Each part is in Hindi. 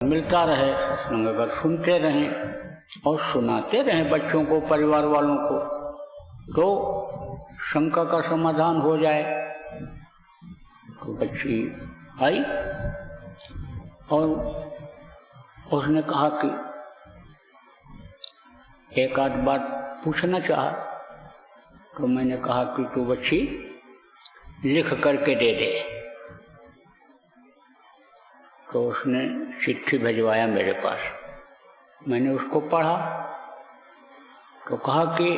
मिलता रहे, सत्संग अगर सुनते रहें और सुनाते रहें बच्चों को, परिवार वालों को, तो शंका का समाधान हो जाए। तो बच्ची आई और उसने कहा कि एक आध बात पूछना चाहा। तो मैंने कहा कि तू बच्ची लिख करके दे दे। तो उसने चिट्ठी भिजवाया मेरे पास, मैंने उसको पढ़ा तो कहा कि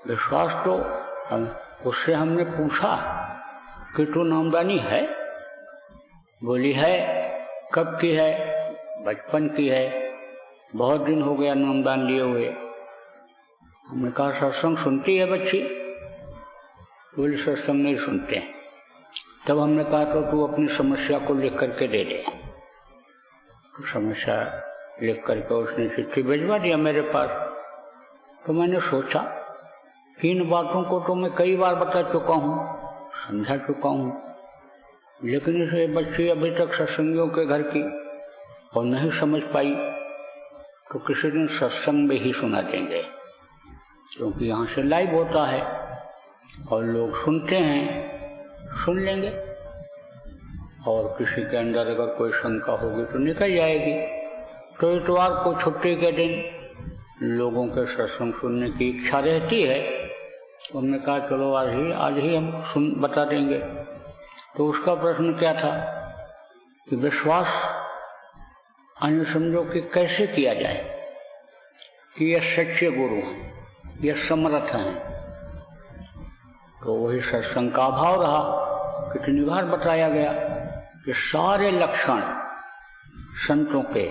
विश्वास तो उससे हमने पूछा कि तू नामदानी है? बोली है। कब की है? बचपन की है, बहुत दिन हो गया नामदान लिए हुए। हमने कहा सत्संग सुनती है बच्ची? बोली सत्संग नहीं सुनते हैं। तब हमने कहा तो तू अपनी समस्या को लिख करके दे दे। तो समस्या लिख करके उसने चिट्ठी भिजवा दिया मेरे पास। तो मैंने सोचा कि इन बातों को तो मैं कई बार बता चुका हूँ, समझा चुका हूँ, लेकिन इसे बच्ची अभी तक सत्संगियों के घर की और नहीं समझ पाई। तो किसी दिन सत्संग में ही सुना देंगे, क्योंकि यहाँ से लाइव होता है और लोग सुनते हैं, सुन लेंगे। और किसी के अंदर अगर कोई शंका होगी तो निकल जाएगी। तो इतवार को छुट्टी के दिन लोगों के सत्संग सुनने की इच्छा रहती है। तो हमने कहा चलो आज ही हम बता देंगे। तो उसका प्रश्न क्या था कि विश्वास समझो कि कैसे किया जाए कि यह सच्चे गुरु हैं, यह समर्थ हैं। तो वही सत्संग का अभाव रहा। कितनी बार बताया गया कि सारे लक्षण संतों के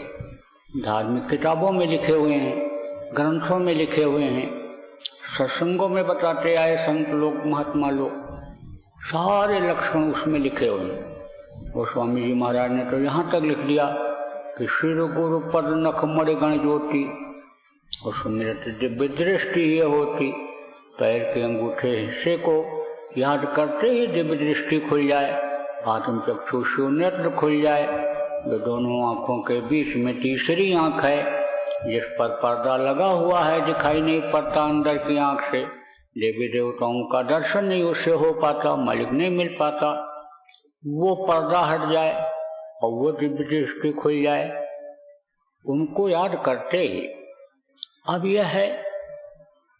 धार्मिक किताबों में लिखे हुए हैं, ग्रंथों में लिखे हुए हैं, सत्संगों में बताते आए संत लोग, महात्मा लोग, सारे लक्षण उसमें लिखे हुए हैं। और स्वामी जी महाराज ने तो यहाँ तक लिख दिया कि शिर गुरु पद नख मणि गण ज्योति, और सुमिरत दिव्य दृष्टि ये होती। पैर के अंगूठे हिस्से को याद करते ही दिव्य दृष्टि खुल जाए, आत्म चक्षु शून्यत्र खुल जाए। जो दोनों आंखों के बीच में तीसरी आंख है, जिस पर पर्दा लगा हुआ है, दिखाई नहीं पड़ता अंदर की आंख से, देवी देवताओं का दर्शन नहीं उससे हो पाता, मालिक नहीं मिल पाता, वो पर्दा हट जाए और वो दिव्य दृष्टि खुल जाए। उनको याद करते ही अब यह है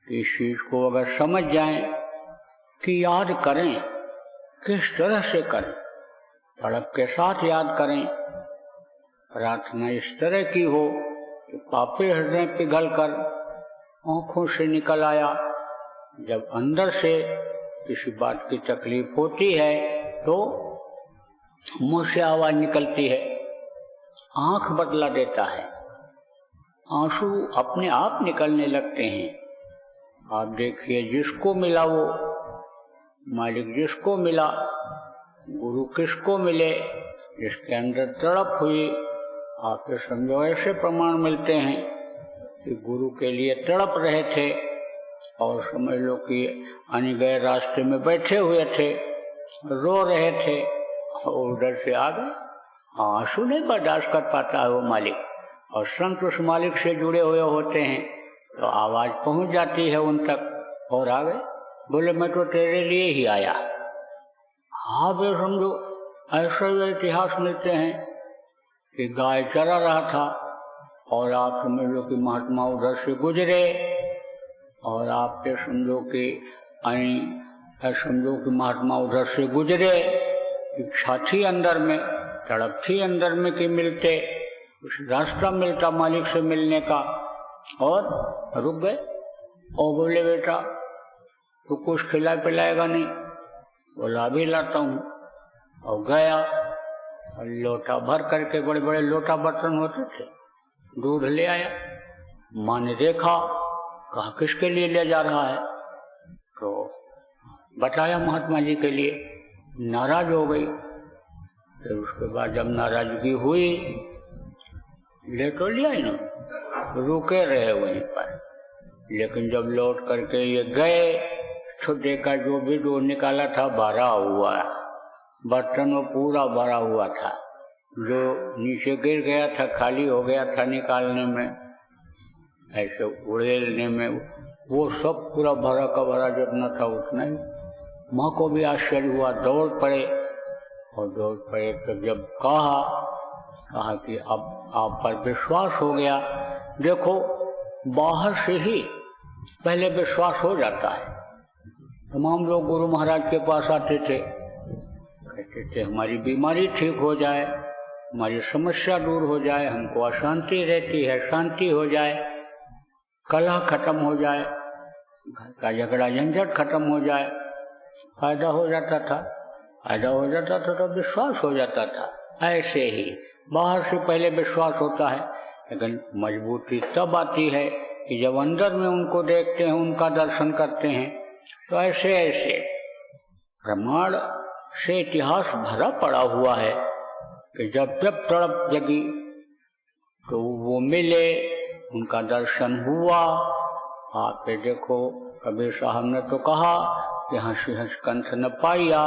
कि इस चीज को अगर समझ जाएं कि याद करें, किस तरह से करें, तड़प के साथ याद करें। प्रार्थना इस तरह की हो कि पापी हृदय पिघल कर आंखों से निकल आया। जब अंदर से किसी बात की तकलीफ होती है तो मुंह से आवाज निकलती है, आंख बदला देता है, आंसू अपने आप निकलने लगते हैं। आप देखिए, जिसको मिला वो मालिक, जिसको मिला गुरु, किसको मिले जिसके अंदर तड़प हुई। आप समझो ऐसे प्रमाण मिलते हैं कि गुरु के लिए तड़प रहे थे और समझ लो कि आने गए रास्ते में बैठे हुए थे, रो रहे थे और उधर से आ गए। आंसू नहीं बर्दाश्त कर पाता है वो मालिक, और संत उस मालिक से जुड़े हुए होते हैं तो आवाज पहुंच जाती है उन तक और आ गए। बोले मैं तो तेरे लिए ही आया। आप ये समझो, ऐसे इतिहास मिलते हैं कि गाय चरा रहा था और आप समझ लो कि महात्मा उधर से गुजरे, और आप ये समझो कि महात्मा उधर से गुजरे, इच्छा थी अंदर में, तड़प थी अंदर में कि मिलते, कुछ रास्ता मिलता मालिक से मिलने का, और रुक गए। और बोले बेटा तू कुछ खिला पिलाएगा नहीं? बोला अभी लाता हूँ। और गया और लोटा भर करके, बड़े बड़े लोटा बर्तन होते थे, दूध ले आया। माँ ने देखा, कहा किसके लिए ले जा रहा है? तो बताया महात्मा जी के लिए। नाराज हो गई। फिर उसके बाद जब नाराजगी हुई, ले तो लिया ही ना, रुके रहे वहीं पर। लेकिन जब लौट करके ये गए तो देखा जो भी दूध निकाला था भरा हुआ, बर्तन वो पूरा भरा हुआ था। जो नीचे गिर गया था, खाली हो गया था निकालने में, ऐसे उड़ेलने में, वो सब पूरा भरा का भरा जितना था उतना ही। माँ को भी आश्चर्य हुआ, दौड़ पड़े और दौड़ पड़े तो जब कहा कि अब आप पर विश्वास हो गया। देखो, बाहर से ही पहले विश्वास हो जाता है। तमाम लोग गुरु महाराज के पास आते थे, कहते थे हमारी बीमारी ठीक हो जाए, हमारी समस्या दूर हो जाए, हमको अशांति रहती है शांति हो जाए, कलह खत्म हो जाए, घर का झगड़ा झंझट खत्म हो जाए। फायदा हो जाता था तो विश्वास हो जाता था। ऐसे ही बाहर से पहले विश्वास होता है, लेकिन मजबूती तब आती है कि जब अंदर में उनको देखते हैं, उनका दर्शन करते हैं। तो ऐसे ऐसे प्रमाण से इतिहास भरा पड़ा हुआ है कि जब जब तड़प जगी तो वो मिले, उनका दर्शन हुआ। आप देखो, कबीर साहब ने तो कहा कि हंसी हंस कंठ न पाया,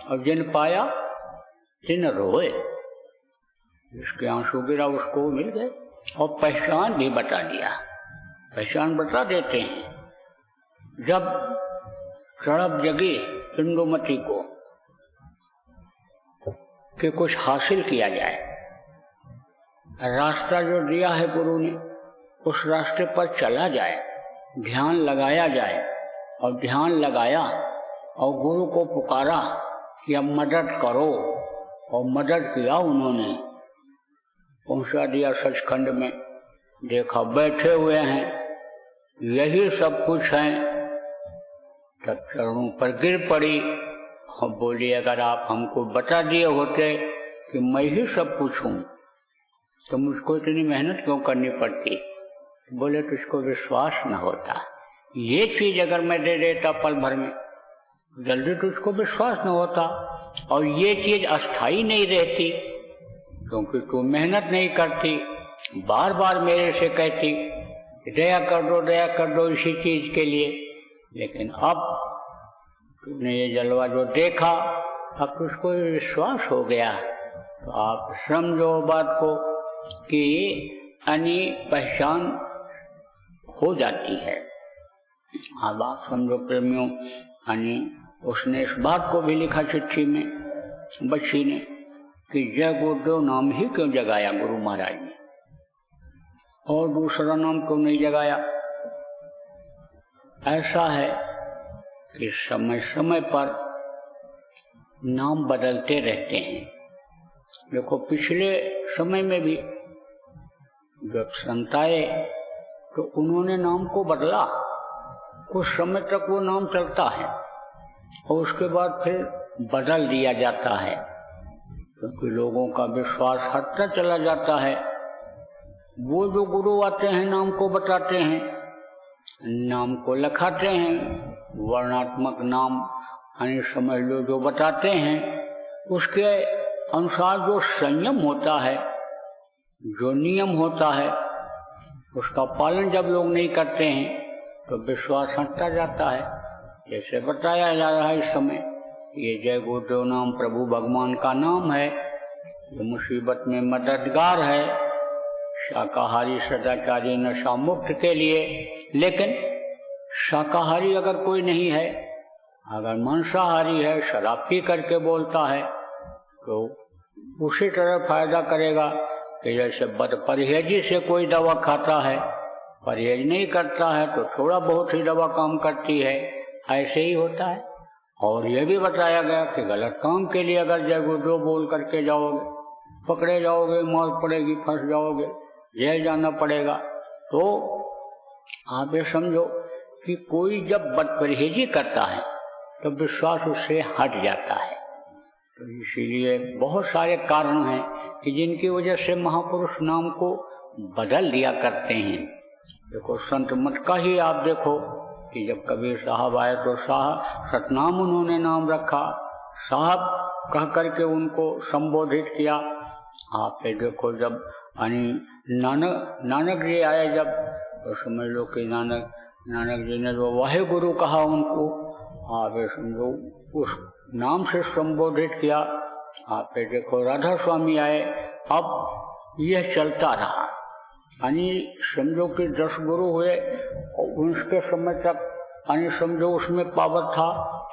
और जिन पाया तिन रोए। जिसके आंसू गिरा उसको मिल गए। और पहचान भी बता दिया, पहचान बता देते हैं। जब तड़प जगी इंदुमती को कि कुछ हासिल किया जाए, रास्ता जो दिया है गुरु ने, उस रास्ते पर चला जाए, ध्यान लगाया जाए। और ध्यान लगाया और गुरु को पुकारा कि अब मदद करो, और मदद किया उन्होंने, पहुंचा दिया सचखंड में। देखा बैठे हुए हैं, यही सब कुछ हैं। तब चरणों पर गिर पड़ी और बोली, अगर आप हमको बता दिए होते कि मैं ही सब कुछ हूँ तो मुझको इतनी मेहनत क्यों करनी पड़ती। बोले तुझको विश्वास न होता। ये चीज अगर मैं दे देता पल भर में, जल्दी तुझको विश्वास न होता। और ये चीज अस्थाई नहीं रहती, क्योंकि तू मेहनत नहीं करती, बार बार मेरे से कहती दया कर दो इसी चीज के लिए। लेकिन अब तूने ये जलवा जो देखा, अब तुझको विश्वास हो गया। तो आप समझो बात को कि अन्य पहचान हो जाती है। अब आप समझो प्रेमियों, उसने इस बात को भी लिखा चिट्ठी में बच्ची ने कि जय गुरुदेव नाम ही क्यों जगाया गुरु महाराज ने, और दूसरा नाम क्यों नहीं जगाया। ऐसा है कि समय समय पर नाम बदलते रहते हैं। देखो, पिछले समय में भी जब संत आए तो उन्होंने नाम को बदला, कुछ समय तक वो नाम चलता है और उसके बाद फिर बदल दिया जाता है, क्योंकि लोगों का विश्वास हटता चला जाता है। वो जो गुरु आते हैं नाम को बताते हैं, नाम को लिखाते हैं, वर्णात्मक नाम यानी समझ लो जो बताते हैं, उसके अनुसार जो संयम होता है, जो नियम होता है, उसका पालन जब लोग नहीं करते हैं तो विश्वास हटता जाता है। जैसे बताया जा रहा है इस समय, ये जय गुरुदेव नाम प्रभु भगवान का नाम है, ये मुसीबत में मददगार है, शाकाहारी सदाचारी नशा मुक्त के लिए। लेकिन शाकाहारी अगर कोई नहीं है, अगर मांसाहारी है, शराब पी करके बोलता है, तो उसी तरह फायदा करेगा कि जैसे बदपरहेजी से कोई दवा खाता है, परहेज नहीं करता है तो थोड़ा बहुत ही दवा काम करती है, ऐसे ही होता है। और यह भी बताया गया कि गलत काम के लिए अगर जय गुरुदेव बोल करके जाओगे, पकड़े जाओगे, मार पड़ेगी, फंस जाओगे, जेल जाना पड़ेगा। तो आप ये समझो कि कोई जब बदपरहेजी करता है तो विश्वास उससे हट जाता है। तो इसीलिए बहुत सारे कारण हैं कि जिनकी वजह से महापुरुष नाम को बदल दिया करते हैं। देखो, संत मत का ही आप देखो कि जब कबीर साहब आए तो सतनाम उन्होंने नाम रखा, साहब कह करके उनको संबोधित किया। आप देखो, जब नानक जी आए जब, तो समझ लो कि नानक जी ने जो वाहे गुरु कहा उनको, आप समझो उस नाम से संबोधित किया। आप देखो राधा स्वामी आए, अब यह चलता रहा। यानी समझो कि 10 गुरु हुए और उनके समय तक यानी समझो उसमें पावर था,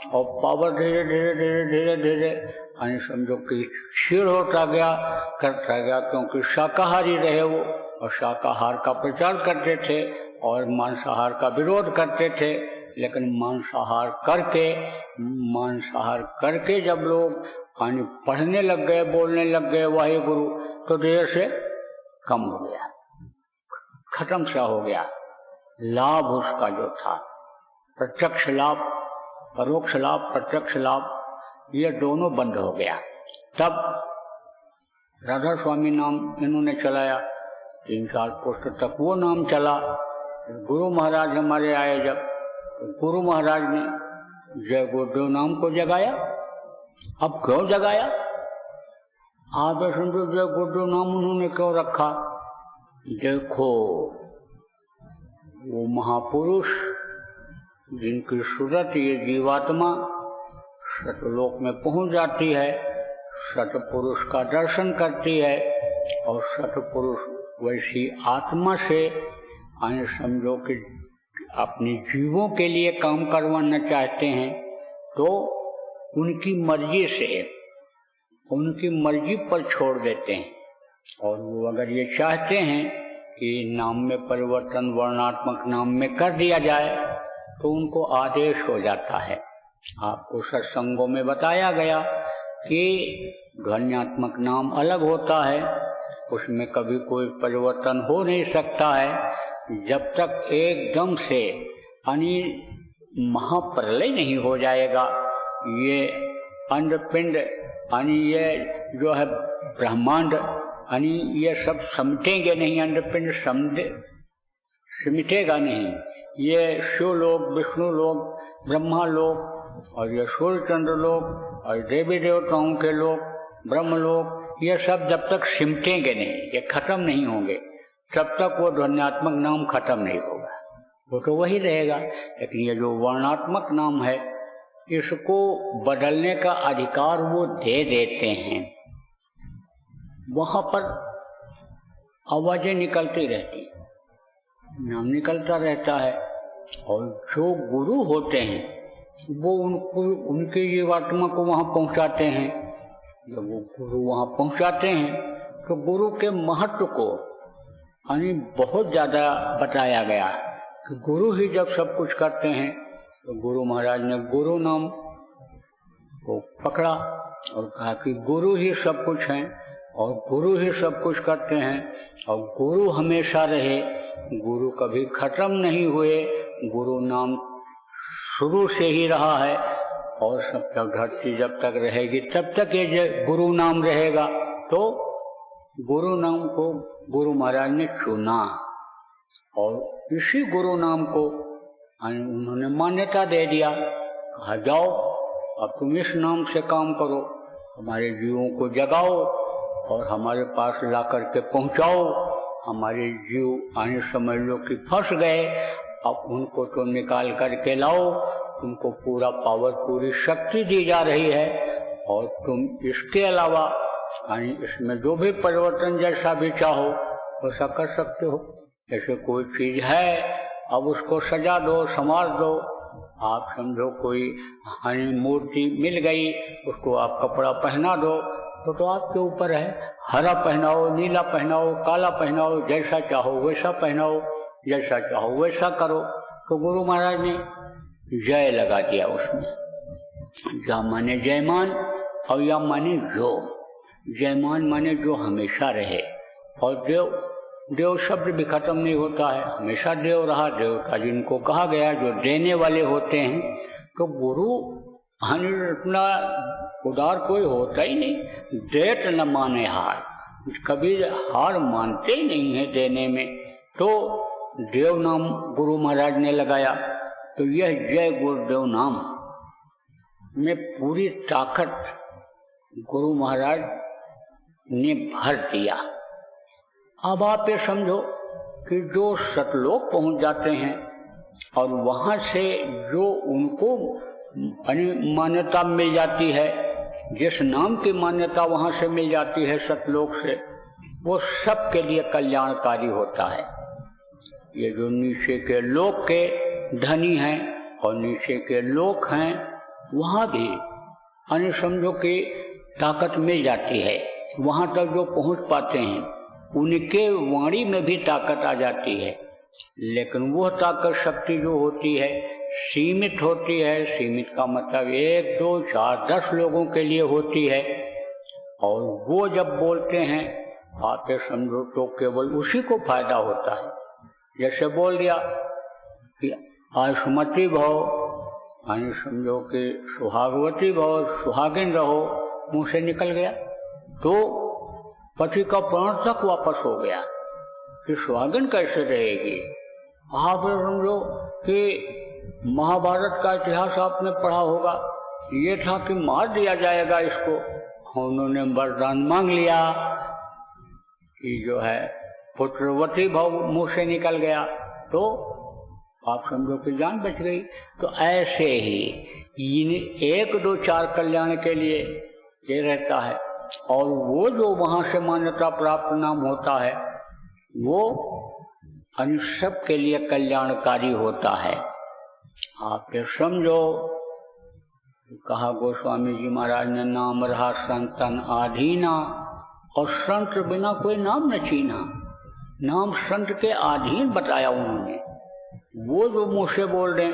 और पावर धीरे धीरे धीरे धीरे धीरे यानी समझो कि क्षीण होता गया, करता गया, क्योंकि शाकाहारी रहे वो, और शाकाहार का प्रचार करते थे और मांसाहार का विरोध करते थे। लेकिन मांसाहार करके जब लोग यानी पढ़ने लग गए, बोलने लग गए वाहे गुरु, तो धीरे से कम हो गया, खत्म सा हो गया। लाभ उसका जो था, प्रत्यक्ष लाभ, परोक्ष लाभ, प्रत्यक्ष लाभ, ये दोनों बंद हो गया। तब राधा स्वामी नाम इन्होंने चलाया, 3-4 पुस्तक तक वो नाम चला। गुरु महाराज हमारे आए जब, गुरु महाराज ने जय गुरुदेव नाम को जगाया। अब क्यों जगाया? आप समझो जय गुरुदेव नाम उन्होंने क्यों रखा? देखो वो महापुरुष जिनकी सूरत ये जीवात्मा सतलोक में पहुंच जाती है, सतपुरुष का दर्शन करती है, और सतपुरुष वैसी आत्मा से आने समझो कि अपने जीवों के लिए काम करवाना चाहते हैं, तो उनकी मर्जी से, उनकी मर्जी पर छोड़ देते हैं। और वो अगर ये चाहते हैं कि नाम में परिवर्तन वर्णात्मक नाम में कर दिया जाए, तो उनको आदेश हो जाता है। आपको सत्संगों में बताया गया कि ध्वन्यात्मक नाम अलग होता है, उसमें कभी कोई परिवर्तन हो नहीं सकता है जब तक एकदम से यानी महाप्रलय नहीं हो जाएगा। ये अंडपिंड यानी ये जो है ब्रह्मांड यानी ये सब समझेंगे नहीं, अंडपिंड सिमटेगा नहीं। ये शिवलोक, विष्णु लोक, ब्रह्मा लोक, और ये सूर्य चंद्र लोक, और देवी देवताओं के लोक, ब्रह्मलोक, ये सब जब तक सिमटेंगे नहीं, ये खत्म नहीं होंगे, तब तक वो ध्वन्यात्मक नाम खत्म नहीं होगा, वो तो वही रहेगा। लेकिन ये जो वर्णात्मक नाम है, इसको बदलने का अधिकार वो दे देते हैं। वहाँ पर आवाजें निकलती रहती, नाम निकलता रहता है, और जो गुरु होते हैं वो उनको, उनके जीवात्मा को वहाँ पहुँचाते हैं। जब वो गुरु वहाँ पहुँचाते हैं तो गुरु के महत्व को यानी बहुत ज़्यादा बताया गया कि गुरु ही जब सब कुछ करते हैं, तो गुरु महाराज ने गुरु नाम को पकड़ा और कहा कि गुरु ही सब कुछ हैं और गुरु ही सब कुछ करते हैं, और गुरु हमेशा रहे, गुरु कभी खत्म नहीं हुए, गुरु नाम शुरू से ही रहा है, और सब तक धरती जब तक रहेगी तब तक ये गुरु नाम रहेगा। तो गुरु नाम को गुरु महाराज ने चुना, और इसी गुरु नाम को उन्होंने मान्यता दे दिया। कहा जाओ अब तुम इस नाम से काम करो, हमारे जीवों को जगाओ और हमारे पास ला करके पहुँचाओ। हमारे जीव आने समझ लो कि फंस गए, अब उनको तो निकाल करके लाओ, तुमको पूरा पावर, पूरी शक्ति दी जा रही है, और तुम इसके अलावा यानी इसमें जो भी परिवर्तन जैसा भी चाहो वैसा कर सकते हो। जैसे कोई चीज है, अब उसको सजा दो, संवार दो। आप समझो कोई यानी मूर्ति मिल गई, उसको आप कपड़ा पहना दो, तो आपके ऊपर है, हरा पहनाओ, नीला पहनाओ, काला पहनाओ, जैसा चाहो वैसा पहनाओ, जैसा चाहो वैसा करो। तो गुरु महाराज ने जय लगा दिया उसमें। जा माने जयमान, और या माने जो। जयमान माने जो हमेशा रहे, और देव, देव शब्द भी खत्म नहीं होता है, हमेशा देव रहा, देवता जिनको कहा गया जो देने वाले होते हैं। तो गुरु इतना उदार कोई होता ही नहीं, देत न माने हार, कभी हार मानते ही नहीं है देने में। तो देव नाम गुरु महाराज ने लगाया। तो यह जय गुरुदेव नाम में पूरी ताकत गुरु महाराज ने भर दिया। अब आप ये समझो कि जो सतलोक पहुंच जाते हैं और वहां से जो उनको मान्यता मिल जाती है, जिस नाम की मान्यता वहां से मिल जाती है सतलोक से, वो सबके लिए कल्याणकारी होता है। ये जो नीचे के लोक के धनी हैं और नीचे के लोक हैं, वहां भी अन्य समझो कि ताकत मिल जाती है। वहां तक जो पहुंच पाते हैं उनके वाणी में भी ताकत आ जाती है, लेकिन वो ताकत शक्ति जो होती है सीमित होती है। सीमित का मतलब 1, 2, 4, 10 लोगों के लिए होती है, और वो जब बोलते हैं आप ये समझो तो केवल उसी को फायदा होता है। जैसे बोल दिया कि आयुष्मती भव, यानी समझो कि सुहागवती भव, सुहागिन रहो, मुंह से निकल गया तो पति का प्राण तक वापस हो गया कि सुहागिन कैसे रहेगी। आप समझो कि महाभारत का इतिहास आपने पढ़ा होगा, ये था कि मार दिया जाएगा इसको। उन्होंने वरदान मांग लिया कि जो है पुत्रवती भव, मुंह से निकल गया तो आप समझो कि जान बच गई। तो ऐसे ही इन 1, 2, 4 कल्याण के लिए ये रहता है, और वो जो वहां से मान्यता प्राप्त नाम होता है वो अन्य सब के लिए कल्याणकारी होता है। आप ये समझो, कहा गोस्वामी जी महाराज ने, नाम रहा संतन आधीना, और संत बिना कोई नाम न चीना। नाम संत के अधीन बताया उन्होंने। वो जो मुँह से बोल रहे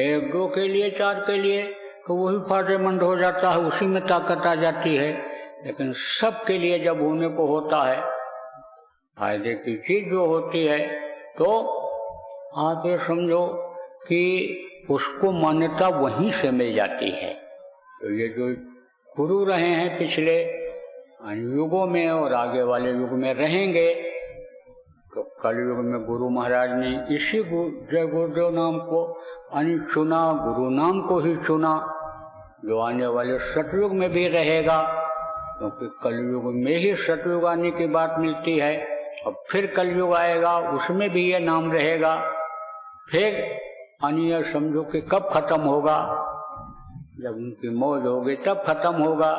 1, 2 के लिए, 4 के लिए, तो वही फायदेमंद हो जाता है, उसी में ताकत आ जाती है। लेकिन सब के लिए जब होने को होता है, फायदे की चीज जो होती है, तो आप ये समझो कि उसको मान्यता वहीं से मिल जाती है। तो ये जो गुरु रहे हैं पिछले युगों में और आगे वाले युग में रहेंगे, तो कलयुग में गुरु महाराज ने इसी जय गुरुदेव नाम को चुना, गुरु नाम को ही चुना, जो आने वाले सतयुग में भी रहेगा, क्योंकि कलयुग में ही सतयुग आने की बात मिलती है। और फिर कलयुग आएगा, उसमें भी ये नाम रहेगा। फिर अन्य समझो कि कब खत्म होगा, जब उनकी मौज होगी तब खत्म होगा।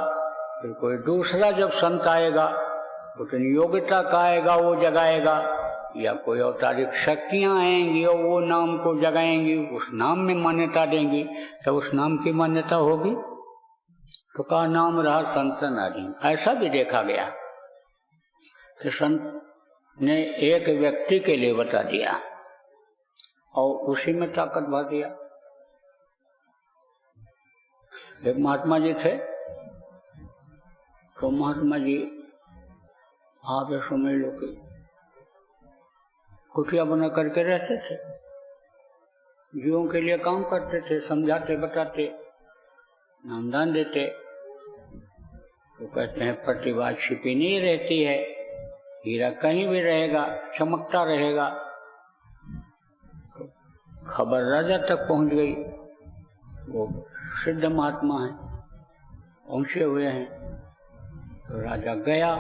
फिर कोई दूसरा जब संत आएगा, उतनी योग्यता का आएगा, वो जगाएगा, या कोई अवतारिक शक्तियां आएंगी और वो नाम को जगाएंगी, उस नाम में मान्यता देंगी। तो उस नाम की मान्यता होगी तो का नाम रहा संतन अधीन। ऐसा भी देखा गया कि संत ने एक व्यक्ति के लिए बता दिया और उसी में ताकत भर दिया। एक महात्मा जी थे, तो महात्मा जी आप ये समझ लो कि कुटिया बना करके रहते थे, जीवों के लिए काम करते थे, समझाते बताते, नामदान देते। तो कहते हैं प्रतिभा छिपी नहीं रहती है, हीरा कहीं भी रहेगा, चमकता रहेगा। तो खबर राजा तक पहुंच गई, वो सिद्ध महात्मा है, पहुंचे हुए हैं। तो राजा गया,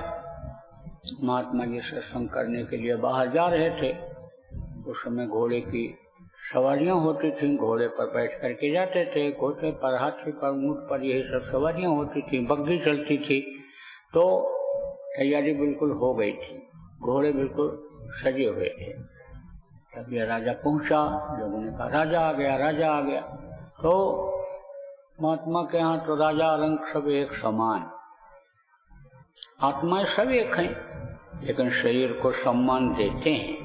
महात्मा जी सत्संग करने के लिए बाहर जा रहे थे। उस समय घोड़े की सवारियां होती थी, घोड़े पर बैठ करके जाते थे, घोड़े पर, हाथी पर, ऊंट पर, यही सब सवारियां होती थी, बग्घी चलती थी। तो तैयारी बिल्कुल हो गई थी, घोड़े बिल्कुल सजे हुए थे। तब यह राजा पहुंचा, लोगों ने कहा राजा आ गया, राजा आ गया। तो महात्मा के यहाँ तो राजा रंग सब एक समान, आत्माएं सब एक हैं, लेकिन शरीर को सम्मान देते हैं।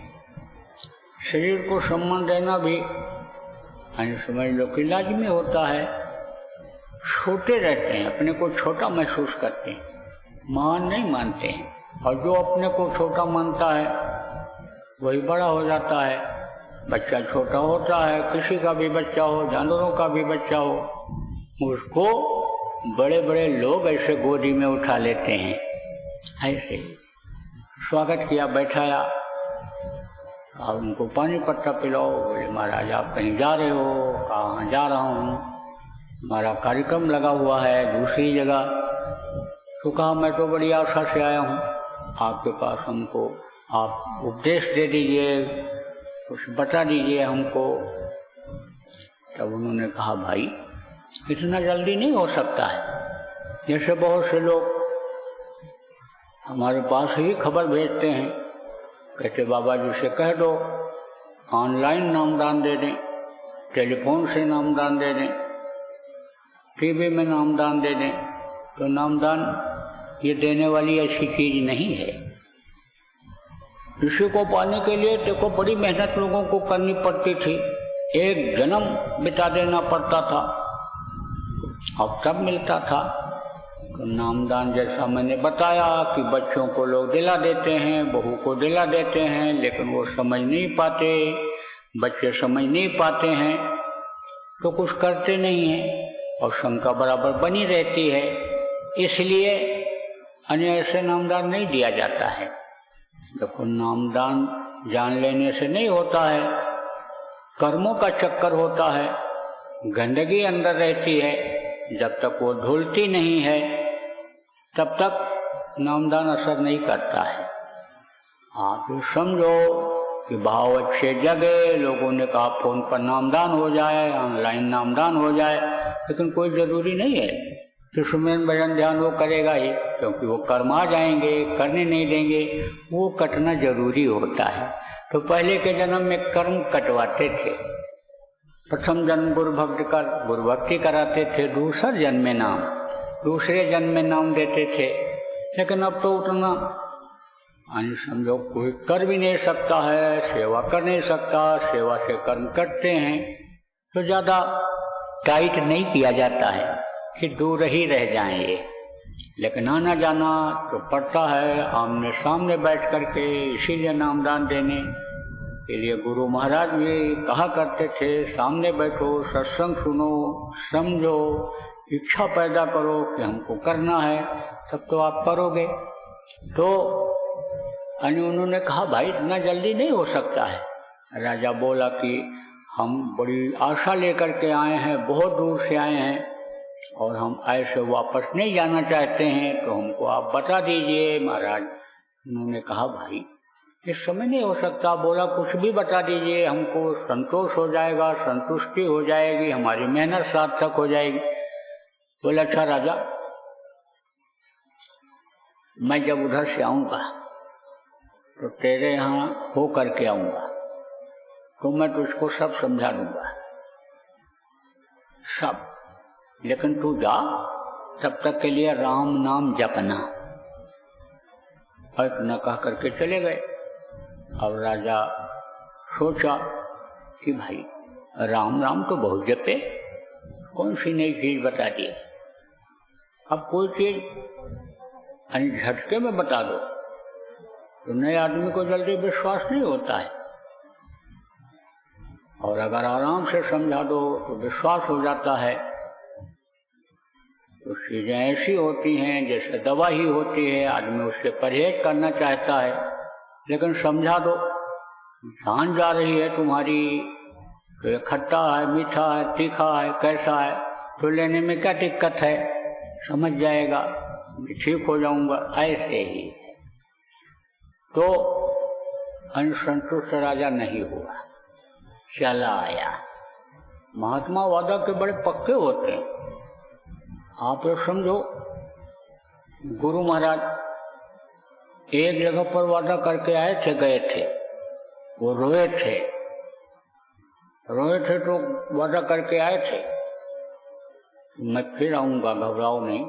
शरीर को सम्मान देना भी समझ लो कि लाजमी होता है। छोटे रहते हैं, अपने को छोटा महसूस करते हैं, महान नहीं मानते हैं। और जो अपने को छोटा मानता है वही बड़ा हो जाता है। बच्चा छोटा होता है, किसी का भी बच्चा हो, जानवरों का भी बच्चा हो, उसको बड़े बड़े लोग ऐसे गोदी में उठा लेते हैं। ऐसे स्वागत किया, बैठाया, आप उनको पानी पट्टा पिलाओ। बोले महाराज आप कहीं जा रहे हो? कहाँ जा रहा हूँ, हमारा कार्यक्रम लगा हुआ है दूसरी जगह। तो कहा मैं तो बड़ी आशा से आया हूँ आपके पास, हमको आप उपदेश दे दीजिए, कुछ बता दीजिए हमको। तब उन्होंने कहा भाई इतना जल्दी नहीं हो सकता है, जैसे बहुत से लोग हमारे पास ही खबर भेजते हैं, कहते बाबा जी से कह दो ऑनलाइन नामदान दे दें, टेलीफोन से नामदान दे दें, टीवी में नामदान दे दें। तो नामदान ये देने वाली ऐसी चीज नहीं है। इसी को पाने के लिए देखो बड़ी मेहनत लोगों को करनी पड़ती थी, एक जन्म बिता देना पड़ता था, अब तब मिलता था। तो नामदान जैसा मैंने बताया कि बच्चों को लोग दिला देते हैं, बहू को दिला देते हैं, लेकिन वो समझ नहीं पाते, बच्चे समझ नहीं पाते हैं तो कुछ करते नहीं हैं और शंका बराबर बनी रहती है। इसलिए अन्य ऐसे नामदान नहीं दिया जाता है। देखो नामदान जान लेने से नहीं होता है, कर्मों का चक्कर होता है, गंदगी अंदर रहती है, जब तक वो धुलती नहीं है तब तक नामदान असर नहीं करता है। आप समझो कि भाव अच्छे जगे, लोगों ने कहा फोन पर नामदान हो जाए, ऑनलाइन नामदान हो जाए, लेकिन कोई जरूरी नहीं है कि सुमिरन भजन ध्यान वो करेगा ही, क्योंकि वो कर्म आ जाएंगे, करने नहीं देंगे, वो कटना जरूरी होता है। तो पहले के जन्म में कर्म कटवाते थे, प्रथम जन्म गुरु भक्ति कराते थे, दूसरे जन्म में नाम देते थे। लेकिन अब तो उतना समझो कोई कर भी नहीं सकता है, सेवा कर नहीं सकता, सेवा से कर्म कटते हैं, तो ज्यादा टाइट नहीं किया जाता है कि दूर ही रह जाएं ये। लेकिन आना जाना तो पड़ता है आमने सामने बैठ करके। इसीलिए नामदान देने के लिए गुरु महाराज भी कहा करते थे, सामने बैठो, सत्संग सुनो, समझो, इच्छा पैदा करो कि हमको करना है, तब तो आप करोगे। तो उन्होंने कहा भाई इतना जल्दी नहीं हो सकता है। राजा बोला कि हम बड़ी आशा लेकर के आए हैं, बहुत दूर से आए हैं और हम ऐसे वापस नहीं जाना चाहते हैं, तो हमको आप बता दीजिए। महाराज उन्होंने कहा भाई इस समय नहीं हो सकता। बोला कुछ भी बता दीजिए, हमको संतोष हो जाएगा, संतुष्टि हो जाएगी, हमारी मेहनत सार्थक हो जाएगी। बोला अच्छा राजा, मैं जब उधर से आऊंगा तो तेरे यहाँ हो करके आऊंगा, तो मैं तुझको सब समझा दूंगा, सब। लेकिन तू जा, तब तक के लिए राम नाम जपना। और न कह करके चले गए। अब राजा सोचा कि भाई राम राम तो बहुत जपे, कौन सी नई चीज बता दी। अब कोई चीज झटके में बता दो तो नए आदमी को जल्दी विश्वास नहीं होता है, और अगर आराम से समझा दो तो विश्वास हो जाता है। तो चीजें ऐसी होती हैं जैसे दवा ही होती है, आदमी उससे परहेज करना चाहता है, लेकिन समझा दो, जान जा रही है तुम्हारी, तो ये खट्टा है, मीठा है, तीखा है, कैसा है, तो लेने में क्या दिक्कत है, समझ जाएगा, मैं ठीक हो जाऊंगा, ऐसे ही। तो असंतुष्ट राजा नहीं हुआ, चला आया। महात्मा वादा के बड़े पक्के होते हैं। आप ये समझो, गुरु महाराज एक जगह पर वादा करके आए थे, गए थे, वो रोए थे तो वादा करके आए थे मैं फिर आऊंगा, घबराओ नहीं।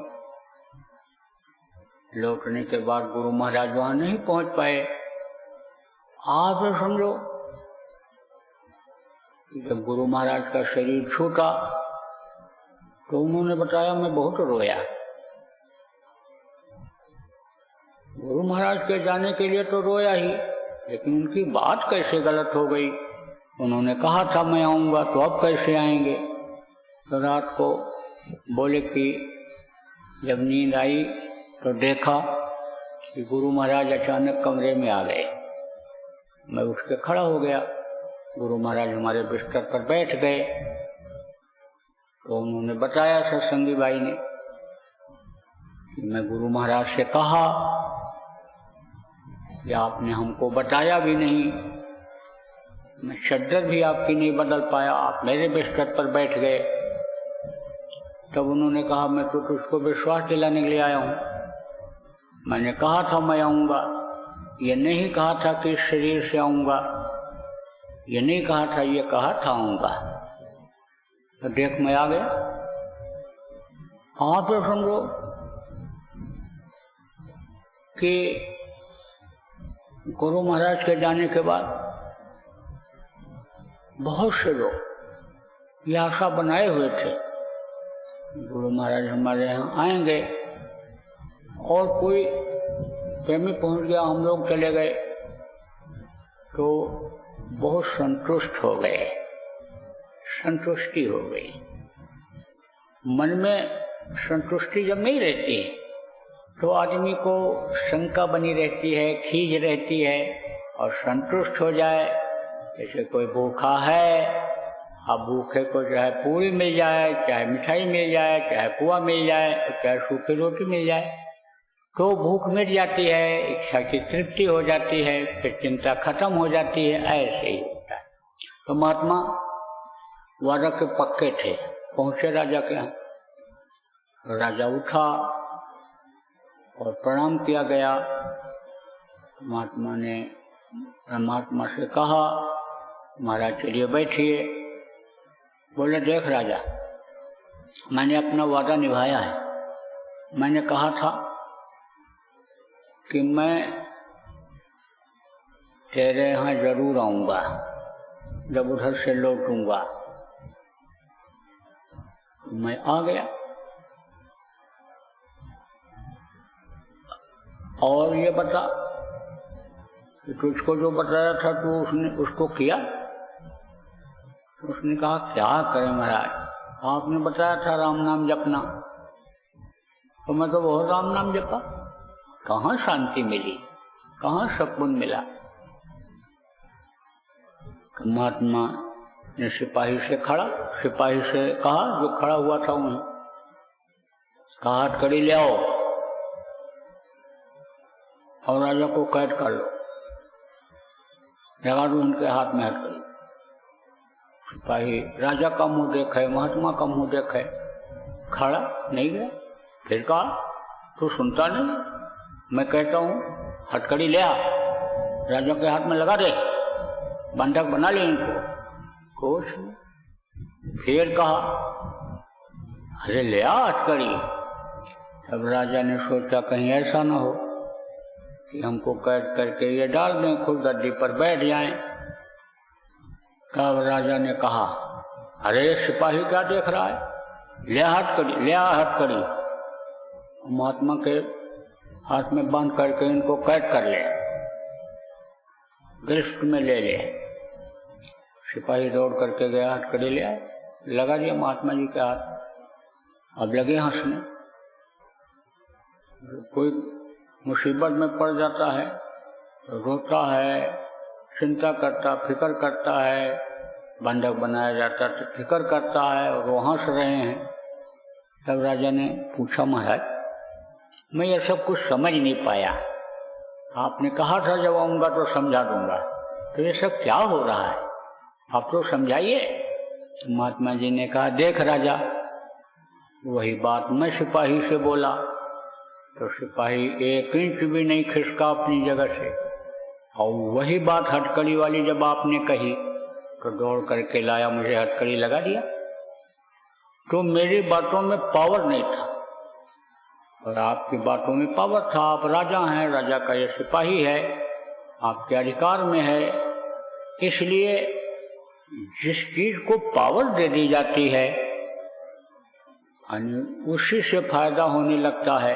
लौटने के बाद गुरु महाराज वहां नहीं पहुंच पाए। आप ये समझो, जब गुरु महाराज का शरीर छूटा तो उन्होंने बताया मैं बहुत रोया। गुरु महाराज के जाने के लिए तो रोया ही, लेकिन उनकी बात कैसे गलत हो गई। उन्होंने कहा था मैं आऊंगा, तो अब कैसे आएंगे। तो रात को बोले कि जब नींद आई तो देखा कि गुरु महाराज अचानक कमरे में आ गए। मैं उठ के खड़ा हो गया, गुरु महाराज हमारे बिस्तर पर बैठ गए। तो उन्होंने बताया सत्संगी भाई ने कि मैं गुरु महाराज से कहा कि आपने हमको बताया भी नहीं, मैं चद्दर भी आपकी नहीं बदल पाया, आप मेरे बिस्तर पर बैठ गए। तब उन्होंने कहा मैं तो तुझको विश्वास दिलाने के लिए आया हूँ, मैंने कहा था मैं आऊँगा, ये नहीं कहा था कि इस शरीर से आऊँगा, ये नहीं कहा था, ये कहा था आऊँगा। तो देख मैं आ गया। आप तो समझो कि गुरु महाराज के जाने के बाद बहुत से लोग ये आशा बनाए हुए थे गुरु महाराज हमारे यहाँ आएंगे, और कोई प्रेमी पहुंच गया, हम लोग चले गए तो बहुत संतुष्ट हो गए, संतुष्टि हो गई। मन में संतुष्टि जब नहीं रहती तो आदमी को शंका बनी रहती है, खींच रहती है, और संतुष्ट हो जाए, जैसे कोई भूखा है, अब भूखे को चाहे पूरी मिल जाए, चाहे मिठाई मिल जाए, चाहे पुआ मिल जाए, चाहे सूखी रोटी मिल जाए, तो भूख मिट जाती है, इच्छा की तृप्ति हो जाती है, फिर चिंता खत्म हो जाती है। ऐसे ही होता है। तो महात्मा वादा के पक्के थे, पहुंचे राजा के यहाँ। राजा उठा और प्रणाम किया गया। महात्मा ने परमात्मा से कहा महाराज चलिए बैठिए। बोले देख राजा, मैंने अपना वादा निभाया है। मैंने कहा था कि मैं तेरे यहाँ जरूर आऊँगा जब उधर से लौटूंगा। मैं आ गया। और ये बता कि तुझको जो बताया था तो उसको किया? उसने कहा क्या करें महाराज, आपने बताया था राम नाम जपना, तो मैं तो बहुत राम नाम जपा, कहाँ शांति मिली, कहाँ सुकून मिला। महात्मा ने सिपाही से कहा जो खड़ा हुआ था उन्हें, कहा हथकड़ी ले आओ और राजा को कैद कर लो, लगा दो उनके हाथ में हथकड़ी। सिपाही राजा का मुंह देखे, महात्मा का मुंह देखे, खड़ा नहीं गया। फिर कहा तू सुनता नहीं, मैं कहता हूँ हथकड़ी ले आ, राजा के हाथ में लगा दे, बंधक बना ले इनको। कुछ नहीं। फिर कहा अरे ले आ हथकड़ी। तब राजा ने सोचा कहीं ऐसा ना हो कि हमको कैद करके ये डाल दें, खुद गद्दी पर बैठ जाएं। तब राजा ने कहा अरे सिपाही क्या देख रहा है, ले हथकड़ी, ले आ हथकड़ी। महात्मा के हाथ में बांध करके इनको कैद कर ले, गिरफ्त में ले ले। सिपाही दौड़ करके गया, हथकड़ी ले आया, लगा दिया महात्मा जी के हाथ। अब लगे हंसने। कोई मुसीबत में पड़ जाता है, रोता है, चिंता करता, फिक्र करता है, बंधक बनाया जाता तो फिक्र करता है, और वो हंस रहे हैं। तब राजा ने पूछा महाराज मैं ये सब कुछ समझ नहीं पाया, आपने कहा था जब आऊँगा तो समझा दूंगा, तो ये सब क्या हो रहा है, आप तो समझाइए। महात्मा जी ने कहा देख राजा, वही बात मैं सिपाही से बोला तो सिपाही एक इंच भी नहीं खिसका अपनी जगह से, और वही बात हथकड़ी वाली जब आपने कही तो दौड़ करके लाया, मुझे हथकड़ी लगा दिया। तो मेरी बातों में पावर नहीं था और आपकी बातों में पावर था। आप राजा हैं, राजा का ये सिपाही है, आपके अधिकार में है, इसलिए जिस चीज को पावर दे दी जाती है उसी से फायदा होने लगता है।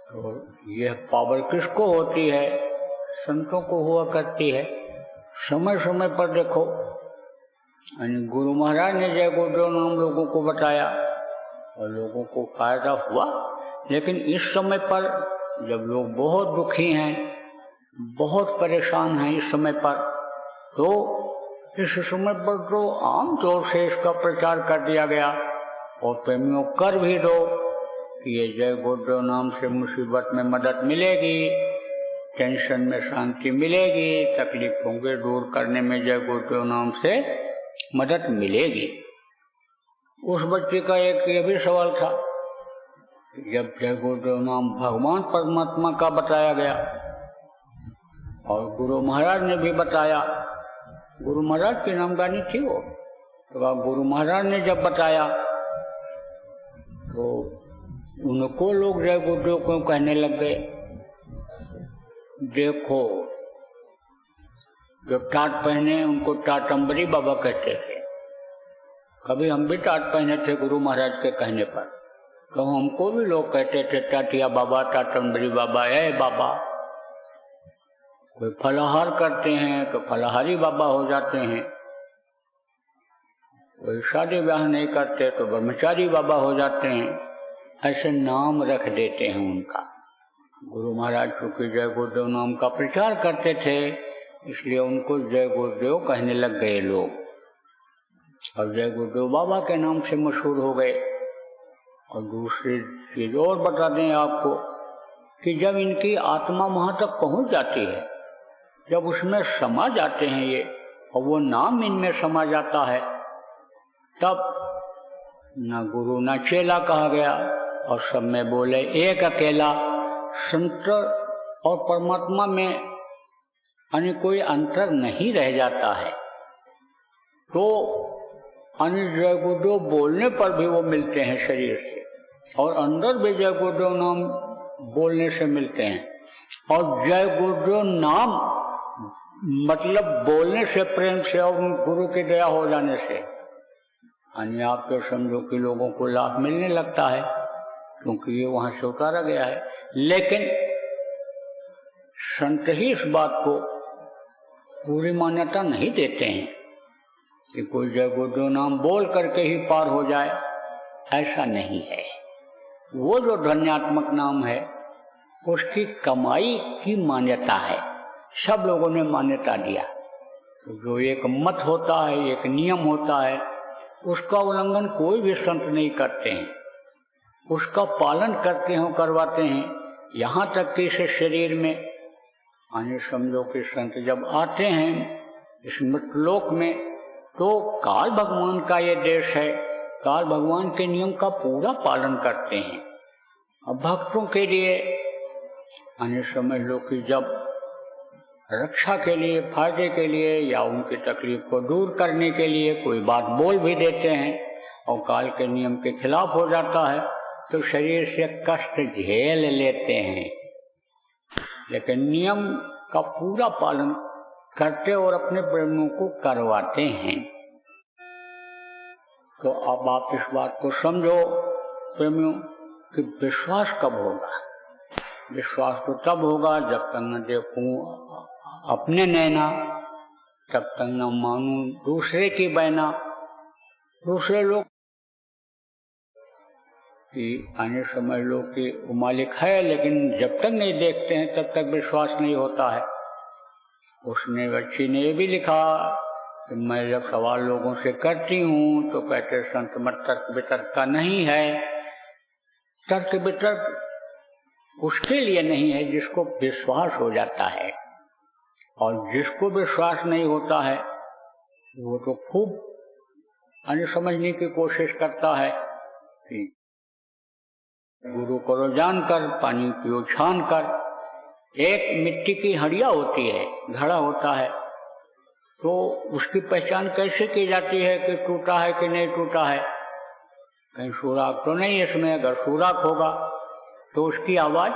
तो यह पावर किसको होती है? संतों को हुआ करती है। समय समय पर देखो, गुरु महाराज ने जय गुरुदेव नाम लोगों को बताया और लोगों को फायदा हुआ। लेकिन इस समय पर जब लोग बहुत दुखी हैं, बहुत परेशान हैं इस समय पर, तो इस समय पर तो आम तौर से इसका प्रचार कर दिया गया और प्रेमियों कर भी दो कि ये जय गुरुदेव नाम से मुसीबत में मदद मिलेगी, टेंशन में शांति मिलेगी, तकलीफों को दूर करने में जय गुरुदेव नाम से मदद मिलेगी। उस बच्चे का एक ये भी सवाल था, जब जय गुरुदेव नाम भगवान परमात्मा का बताया गया और गुरु महाराज ने भी बताया, गुरु महाराज की नामदानी थी वो, तो गुरु महाराज ने जब बताया तो उनको लोग जय गुरुदेव को कहने लग गए, देखो जो टाट पहने उनको टाटंबरी बाबा कहते थे। कभी हम भी टाट पहने थे गुरु महाराज के कहने पर, तो हमको भी लोग कहते थे टाटिया बाबा, टाटंबरी बाबा, ए बाबा। कोई फलाहार करते हैं तो फलाहारी बाबा हो जाते हैं, कोई शादी ब्याह नहीं करते तो ब्रह्मचारी बाबा हो जाते हैं, ऐसे नाम रख देते हैं उनका। गुरु महाराज चूंकि जय गुरुदेव नाम का प्रचार करते थे, इसलिए उनको जय गुरुदेव कहने लग गए लोग, और जय गुरुदेव बाबा के नाम से मशहूर हो गए। और दूसरी चीज और बता दें आपको कि जब इनकी आत्मा वहां तक पहुंच जाती है, जब उसमें समा जाते हैं ये, और वो नाम इनमें समा जाता है, तब न गुरु न चेला कहा गया, और सब में बोले एक अकेला। संत और परमात्मा में यानी कोई अंतर नहीं रह जाता है। तो जय गुरुदेव बोलने पर भी वो मिलते हैं शरीर से, और अंदर भी जय गुरुदेव नाम बोलने से मिलते हैं। और जय गुरुदेव नाम मतलब बोलने से, प्रेम से और गुरु की दया हो जाने से, यानी आप तो समझो कि लोगों को लाभ मिलने लगता है, क्योंकि ये वहां से उतारा गया है। लेकिन संत ही इस बात को पूरी मान्यता नहीं देते हैं कि कोई जय गुरुदेव नाम बोल करके ही पार हो जाए, ऐसा नहीं है। वो जो ध्वन्यात्मक नाम है उसकी कमाई की मान्यता है, सब लोगों ने मान्यता दिया। जो एक मत होता है, एक नियम होता है, उसका उल्लंघन कोई भी संत नहीं करते हैं, उसका पालन करते हैं, करवाते हैं। यहाँ तक कि इस शरीर में आने समझो कि संत जब आते हैं इस मृतलोक में, तो काल भगवान का ये देश है, काल भगवान के नियम का पूरा पालन करते हैं। अब भक्तों के लिए आने समझ लो कि जब रक्षा के लिए, फायदे के लिए या उनकी तकलीफ को दूर करने के लिए कोई बात बोल भी देते हैं और काल के नियम के खिलाफ हो जाता है, तो शरीर से कष्ट झेल लेते हैं, लेकिन नियम का पूरा पालन करते और अपने प्रेमियों को करवाते हैं। तो अब आप इस बात को समझो प्रेमियों कि विश्वास कब होगा। विश्वास तो तब होगा जब तक न देखूं अपने नैना, तब तक न मानूं दूसरे की बहना। दूसरे लोग कि आने समझ लो कि वो मालिक है, लेकिन जब तक नहीं देखते हैं तब तक विश्वास नहीं होता है। उसने बच्ची ने ये भी लिखा कि मैं जब सवाल लोगों से करती हूँ तो कहते संत मत तर्क वितर्क का नहीं है। तर्क वितर्क उसके लिए नहीं है जिसको विश्वास हो जाता है, और जिसको विश्वास नहीं होता है वो तो खूब समझने की कोशिश करता है कि गुरु करो जानकर, पानी पियो छान कर। एक मिट्टी की हड़िया होती है, घड़ा होता है, तो उसकी पहचान कैसे की जाती है कि टूटा है कि नहीं टूटा है। कहीं सुराख तो नहीं इसमें, अगर सुराख होगा तो उसकी आवाज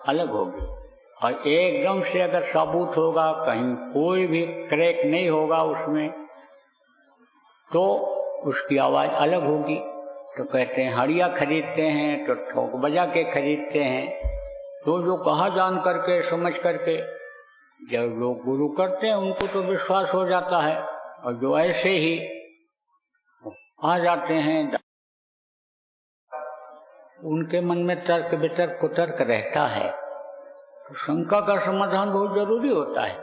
अलग होगी, और एकदम से अगर साबुत होगा, कहीं कोई भी क्रैक नहीं होगा उसमें, तो उसकी आवाज अलग होगी। तो कहते हैं हड़िया खरीदते हैं तो ठोक बजा के खरीदते हैं। तो जो कहा जान करके समझ करके जब लोग गुरु करते हैं उनको तो विश्वास हो जाता है, और जो ऐसे ही आ जाते हैं उनके मन में तर्क वितर्क कुतर्क रहता है। तो शंका का समाधान बहुत जरूरी होता है।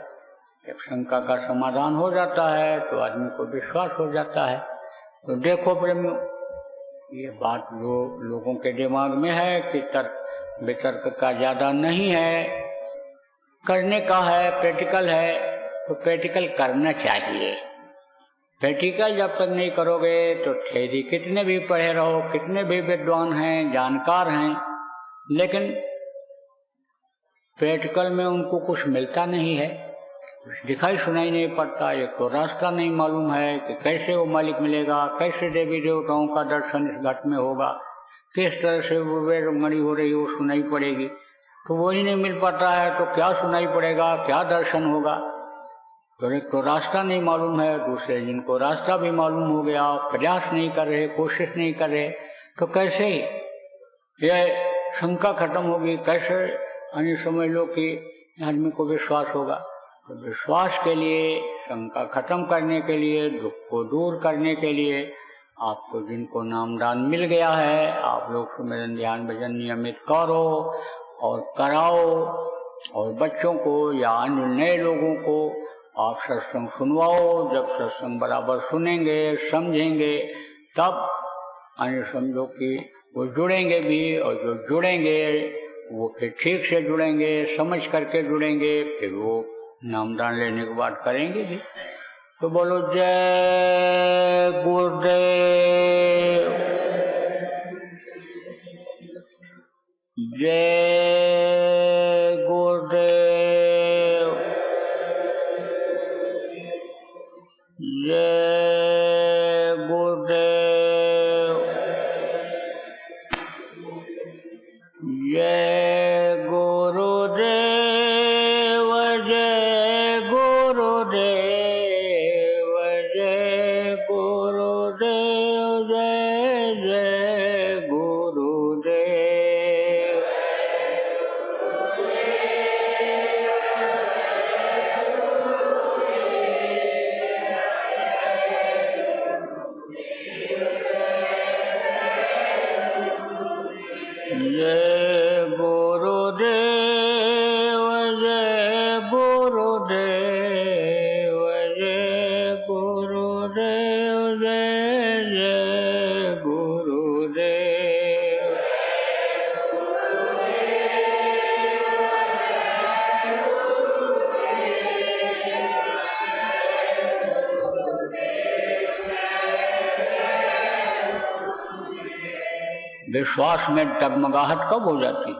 जब शंका का समाधान हो जाता है तो आदमी को विश्वास हो जाता है। तो देखो प्रेमियों, ये बात जो लोगों के दिमाग में है कि तर्क वितर्क का ज्यादा नहीं है, करने का है, प्रैक्टिकल है, तो प्रैक्टिकल करना चाहिए। प्रैक्टिकल जब तक नहीं करोगे तो थ्योरी कितने भी पढ़े रहो, कितने भी विद्वान हैं, जानकार हैं, लेकिन प्रैक्टिकल में उनको कुछ मिलता नहीं है, कुछ दिखाई सुनाई नहीं पड़ता। एक तो रास्ता नहीं मालूम है कि कैसे वो मालिक मिलेगा, कैसे देवी देवताओं का दर्शन इस घट में होगा, किस तरह से वो वेदमणि हो रही वो सुनाई पड़ेगी। तो वो ही नहीं मिल पाता है तो क्या सुनाई पड़ेगा, क्या दर्शन होगा। तो एक तो रास्ता नहीं मालूम है, दूसरे जिनको रास्ता भी मालूम हो गया, प्रयास नहीं कर रहे, कोशिश नहीं कर रहे, तो कैसे यह शंका खत्म होगी, कैसे अन्य समझ लो कि आदमी को विश्वास होगा। तो विश्वास के लिए, शंका खत्म करने के लिए, दुख को दूर करने के लिए आपको जिनको नामदान मिल गया है, आप लोग सुमिरन ध्यान भजन नियमित करो और कराओ, और बच्चों को या अन्य नए लोगों को आप सत्संग सुनवाओ। जब सत्संग बराबर सुनेंगे, समझेंगे, तब अन्य समझो कि वो जुड़ेंगे भी, और जो जुड़ेंगे वो फिर ठीक से जुड़ेंगे, समझ करके जुड़ेंगे, फिर वो नामदान लेने के बाद करेंगे भी। तो बोलो जय गुरुदेव, जय गुरुदेव, जय गुरुदेव, जय गुरुदेव, जय गुरुदेव, जय गुरुदेव, जय जय गुरुदेव। जय गुरुदेव, जय गुरुदेव, जय गुरुदेव, जय जय गुरुदेव। विश्वास में डगमगाहट कब हो जाती?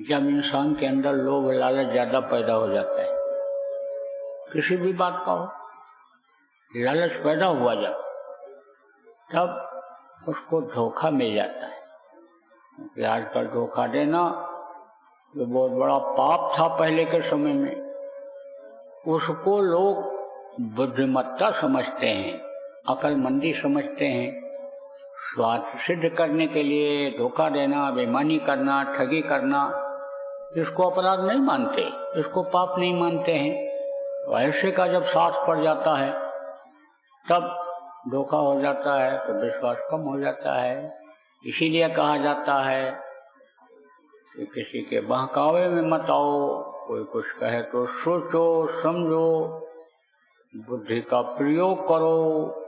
जब इंसान के अंदर लोभ लालच ज्यादा पैदा हो जाता है। किसी भी बात का हो, लालच पैदा हुआ जब, तब उसको धोखा मिल जाता है। आजकल धोखा देना जो बहुत बड़ा पाप था पहले के समय में, उसको लोग बुद्धिमत्ता समझते हैं, अकलमंदी समझते हैं। स्वार्थ सिद्ध करने के लिए धोखा देना, बेईमानी करना, ठगी करना, इसको अपराध नहीं मानते, इसको पाप नहीं मानते हैं। ऐसे का जब साथ पड़ जाता है तब धोखा हो जाता है, तो विश्वास कम हो जाता है। इसीलिए कहा जाता है कि किसी के बहकावे में मत आओ, कोई कुछ कहे तो सोचो समझो, बुद्धि का प्रयोग करो।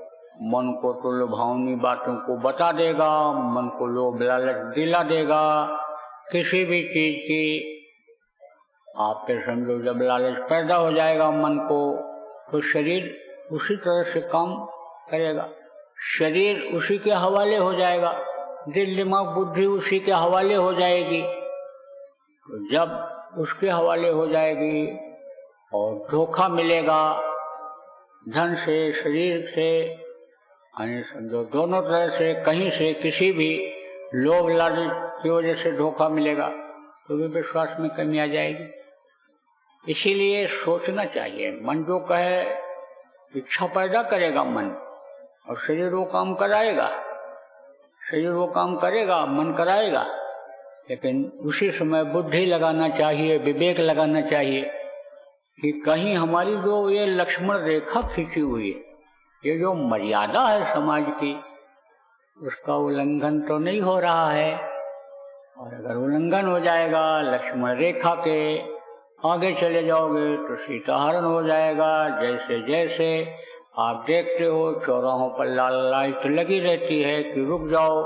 मन को तो लुभावनी बातों को बता देगा, मन को लोभ लालच दिला देगा किसी भी चीज की। आप पे समझो जब लालच पैदा हो जाएगा मन को, तो शरीर उसी तरह से काम करेगा, शरीर उसी के हवाले हो जाएगा, दिल दिमाग बुद्धि उसी के हवाले हो जाएगी। तो जब उसके हवाले हो जाएगी और धोखा मिलेगा धन से, शरीर से, यानी समझो दोनों तरह से, कहीं से किसी भी लोभ लालच की वजह से धोखा मिलेगा, तो भी विश्वास में कमी आ जाएगी। इसीलिए सोचना चाहिए। मन जो कहे, इच्छा पैदा करेगा मन, और शरीर वो काम कराएगा, शरीर वो काम करेगा, मन कराएगा। लेकिन उसी समय बुद्धि लगाना चाहिए, विवेक लगाना चाहिए कि कहीं हमारी जो ये लक्ष्मण रेखा खींची हुई है, ये जो मर्यादा है समाज की, उसका उल्लंघन तो नहीं हो रहा है। और अगर उल्लंघन हो जाएगा, लक्ष्मण रेखा के आगे चले जाओगे तो सीताहरण हो जाएगा। जैसे जैसे आप देखते हो चौराहों पर लाल लाइट लगी रहती है कि रुक जाओ,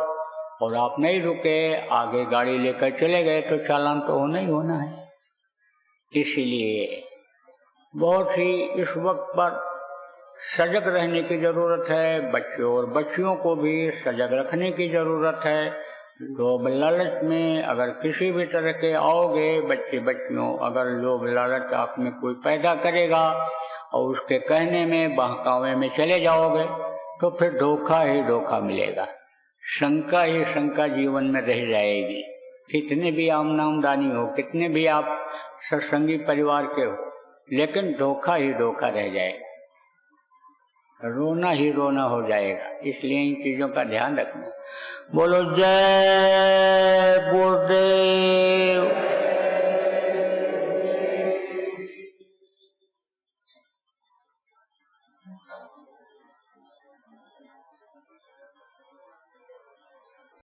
और आप नहीं रुके, आगे गाड़ी लेकर चले गए, तो चालान तो होना ही होना है। इसीलिए बहुत ही इस वक्त पर सजग रहने की जरूरत है। बच्चों और बच्चियों को भी सजग रखने की जरूरत है। लोभ लालच में अगर किसी भी तरह के आओगे, बच्चे बच्चियों, अगर लोभ लालच आप में कोई पैदा करेगा और उसके कहने में बहकावे में चले जाओगे तो फिर धोखा ही धोखा मिलेगा, शंका ही शंका जीवन में रह जाएगी। कितने भी आम नामदानी हो, कितने भी आप सत्संगी परिवार के हो, लेकिन धोखा ही धोखा रह जाएगा, रोना ही रोना हो जाएगा। इसलिए इन चीजों का ध्यान रखना। बोलो जय गुरुदेव।